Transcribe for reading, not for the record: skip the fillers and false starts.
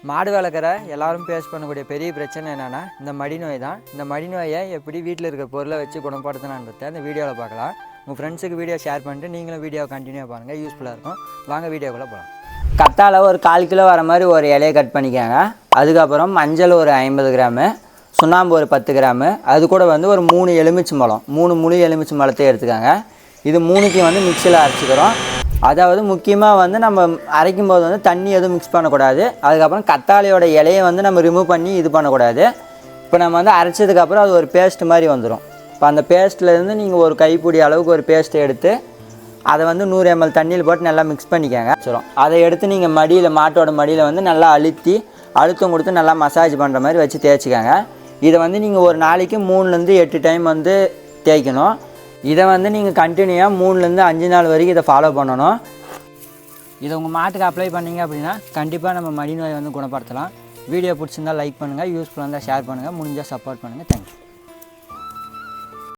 மாடு வளர்க்குற எல்லாரும் ஃபேஸ் பண்ணக்கூடிய பெரிய பிரச்சனை என்னென்னா இந்த மடி நோய் தான். இந்த மடி நோயை எப்படி வீட்டில் இருக்கிற பொருளை வச்சு குணப்படுத்தலான்றதை அந்த வீடியோவில் பார்க்கலாம். உங்கள் ஃப்ரெண்ட்ஸுக்கு வீடியோ ஷேர் பண்ணிட்டு நீங்களும் வீடியோவை கண்டினியூ பண்ணுங்கள், யூஸ்ஃபுல்லாக இருக்கும். வாங்க வீடியோக்குள்ளே போகலாம். கத்தாழை ஒரு 1/4 கிலோ வர மாதிரி ஒரு இலையை கட் பண்ணிக்கோங்க. அதுக்கப்புறம் மஞ்சள் ஒரு 50 கிராமு, சுண்ணாம்பு ஒரு 10 கிராமு, அது கூட ஒரு 3 எலுமிச்சம்பழம், 3 முழு எலுமிச்சம்பழத்தை எடுத்துக்கோங்க. இது 3த்தையும் மிக்சியில் அரைச்சிக்கிறோம். அதாவது முக்கியமாக நம்ம அரைக்கும் போது தண்ணி எதுவும் மிக்ஸ் பண்ணக்கூடாது. அதுக்கப்புறம் கத்தாழையோட இலையை நம்ம ரிமூவ் பண்ணி இது பண்ணக்கூடாது. இப்போ நம்ம அரைச்சதுக்கப்புறம் அது ஒரு பேஸ்ட் மாதிரி வந்துடும். இப்போ அந்த பேஸ்ட்லேருந்து நீங்கள் ஒரு கைப்பிடி அளவுக்கு ஒரு பேஸ்ட்டை எடுத்து அதை 100 ml தண்ணியில் போட்டு நல்லா மிக்ஸ் பண்ணிக்கோங்க. சரி, அதை எடுத்து நீங்கள் மடியில், மாட்டோட மடியில் நல்லா அழுத்தம் கொடுத்து நல்லா மசாஜ் பண்ணுற மாதிரி வச்சு தேய்ச்சிக்கோங்க. இதை நீங்கள் ஒரு நாளைக்கு 3லேருந்து 8 டைம் தேய்க்கணும். இதை நீங்கள் கண்டினியூவாக 3லேருந்து 5 நாள் வரைக்கும் இதை ஃபாலோ பண்ணணும். இதை உங்கள் மாட்டுக்கு அப்ளை பண்ணிங்க அப்படின்னா கண்டிப்பாக நம்ம மடி நோயை குணப்படுத்தலாம். வீடியோ பிடிச்சிருந்தால் லைக் பண்ணுங்கள், யூஸ்ஃபுல்லாக இருந்தால் ஷேர் பண்ணுங்கள், முடிஞ்சால் சப்போர்ட் பண்ணுங்கள். தேங்க்யூ.